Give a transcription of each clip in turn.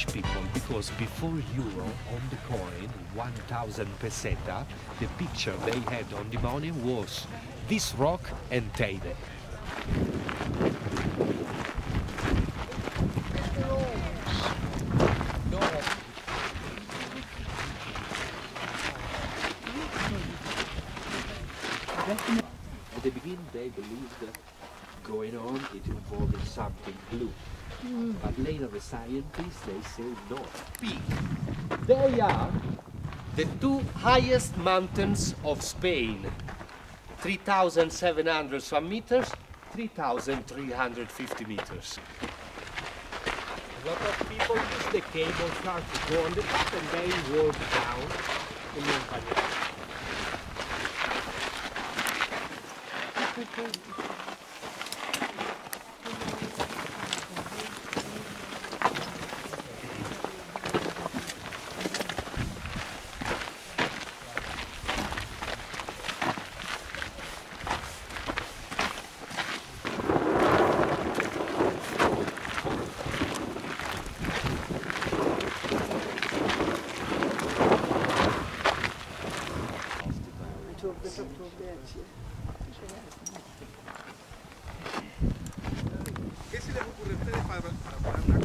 Spanish people, because before euro on the coin, 1000 peseta, the picture they had on the money was this rock and Teide. At the beginning they believed that going on it involved something blue. But later the scientists they say no. Peak. They are the two highest mountains of Spain. 3,700 some meters, 3,350 meters. A lot of people use the cable car to go on the top and they walk down the mountain.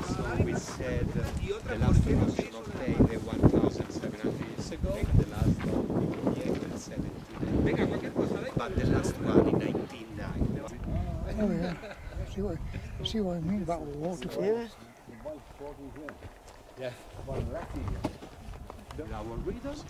So we said the last production of Teide 1,700 years ago, the last one in 17, but the last one in 1909. Oh yeah, see what I mean about waterfalls. Yeah. Our readers.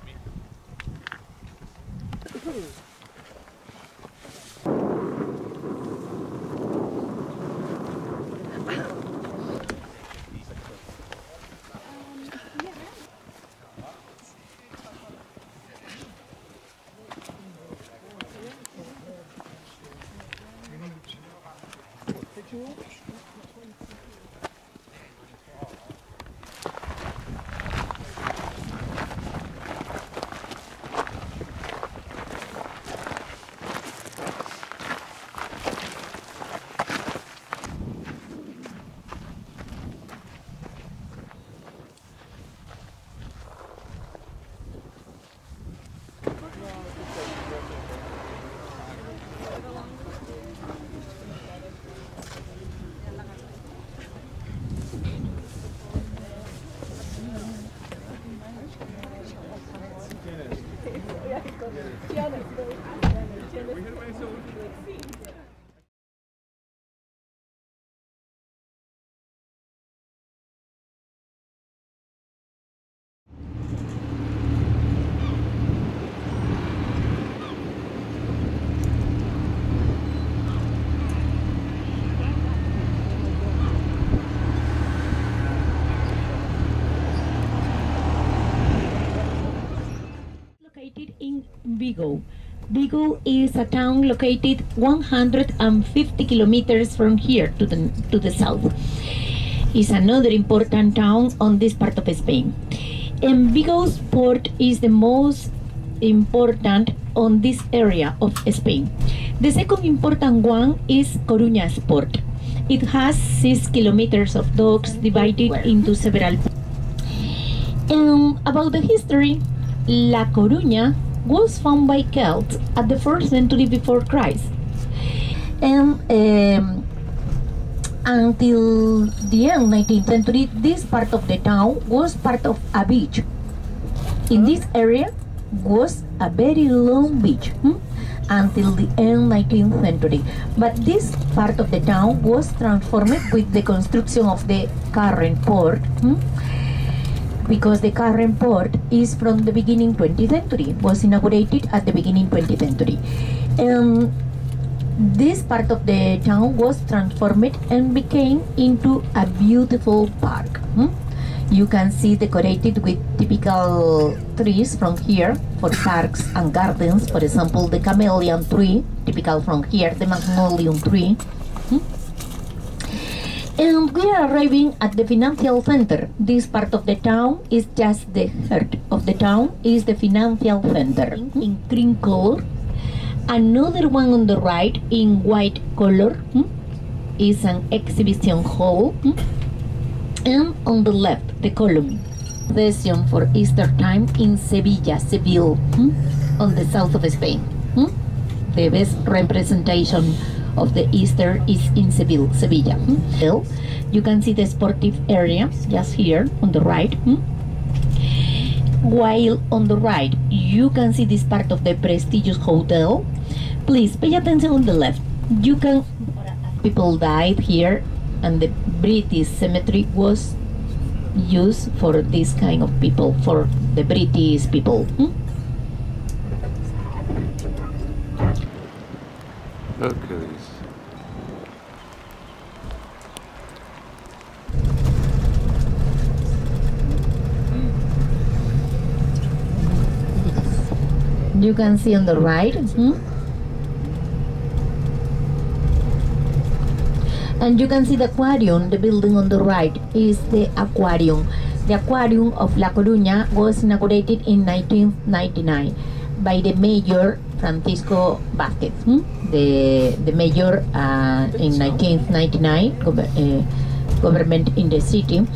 In Vigo. Vigo is a town located 150 kilometers from here to the south. It's another important town on this part of Spain. And Vigo's port is the most important on this area of Spain. The second important one is Coruña's port. It has 6 kilometers of docks divided into several. About the history, La Coruña was found by Celts at the 1st century before Christ. And until the end 19th century, this part of the town was part of a beach. In this area was a very long beach until the end 19th century. But this part of the town was transformed with the construction of the current port. Because the current port is from the beginning 20th century, was inaugurated at the beginning 20th century. This part of the town was transformed and became into a beautiful park. You can see decorated with typical trees from here for parks and gardens. For example, the camellian tree, typical from here, the magnolium tree. And we are arriving at the financial center. This part of the town is just the heart of the town, is the financial center in green color. Another one on the right in white color is an exhibition hall. And on the left, the column. Session for Easter time in Sevilla, Seville, on the south of Spain. The best representation of the Easter is in Seville, Sevilla. You can see the sportive area just here on the right. While on the right, you can see this part of the prestigious hotel. Please pay attention on the left. You can, people died here, and the British cemetery was used for this kind of people, for the British people. Look at this. You can see on the right. And you can see the aquarium. The building on the right is the aquarium. The aquarium of La Coruña was inaugurated in 1999 by the mayor Francisco Vázquez. The mayor in 1999 government in the city.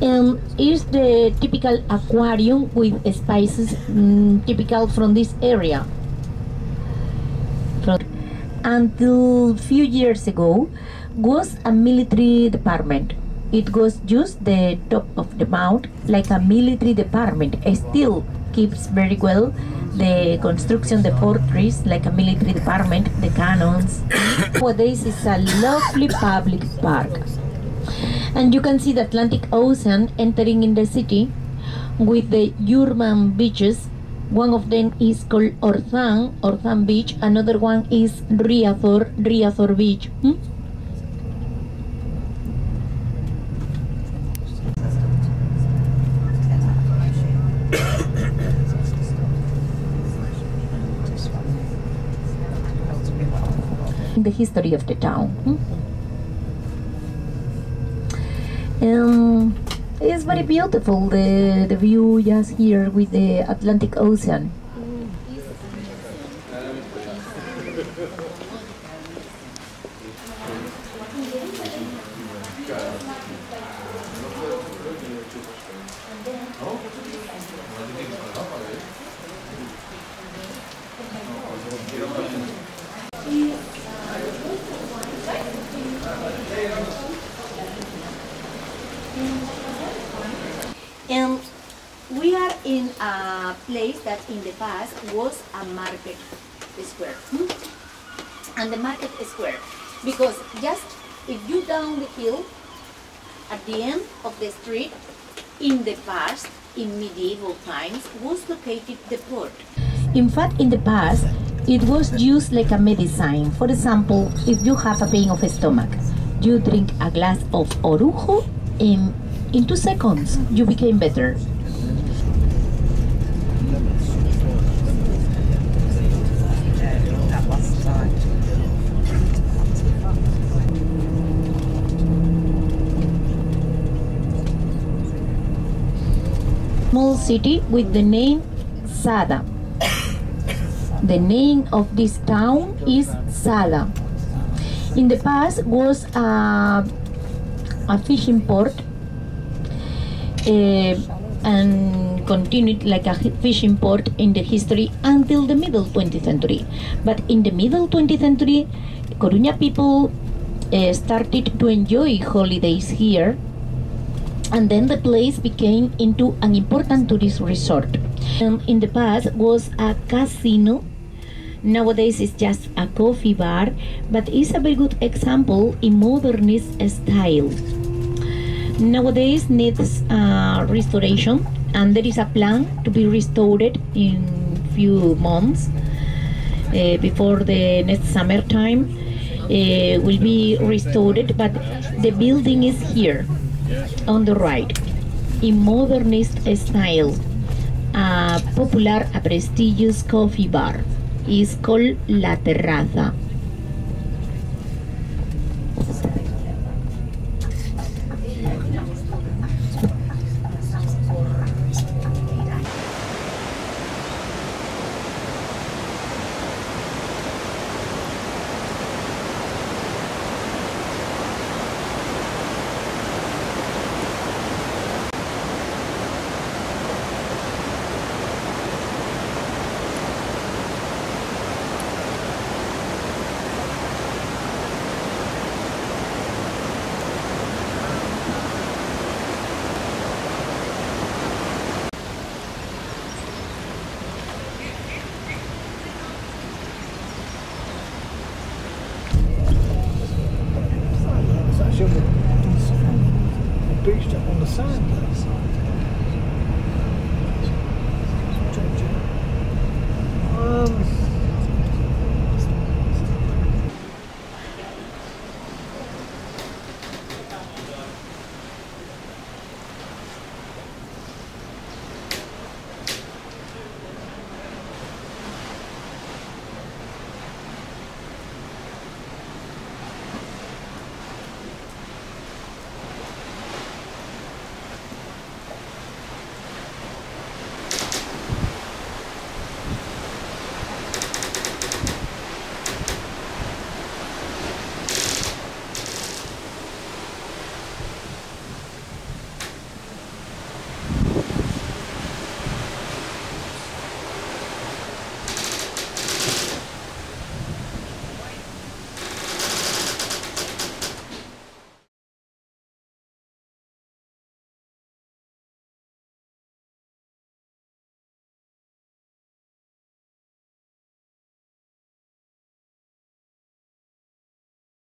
And is the typical aquarium with spices typical from this area. Until few years ago was a military department. It was just the top of the mount like a military department. It still keeps very well the construction, the fortress like a military department, the cannons. Nowadays is a lovely public park. And you can see the Atlantic Ocean entering in the city with the urban beaches. One of them is called Orzan Beach. Another one is Riazor Beach. In the history of the town. It's very beautiful, the view just here with the Atlantic Ocean. And we are in a place that in the past was a market square. And the market square, because just if you down the hill, at the end of the street, in the past, in medieval times, was located the port. In fact, in the past, it was used like a medicine. For example, if you have a pain of stomach, you drink a glass of orujo, in 2 seconds, you became better. Small city with the name Sada. The name of this town is Sada. In the past was a fishing port, and continued like a fishing port in the history until the middle 20th century. But in the middle 20th century, Coruña people started to enjoy holidays here, and then the place became into an important tourist resort. In the past was a casino. Nowadays it's just a coffee bar, but it's a very good example in modernist style. Nowadays needs restoration, and there is a plan to be restored in few months before the next summertime. Will be restored, but the building is here on the right in modernist style. A prestigious coffee bar is called La Terraza.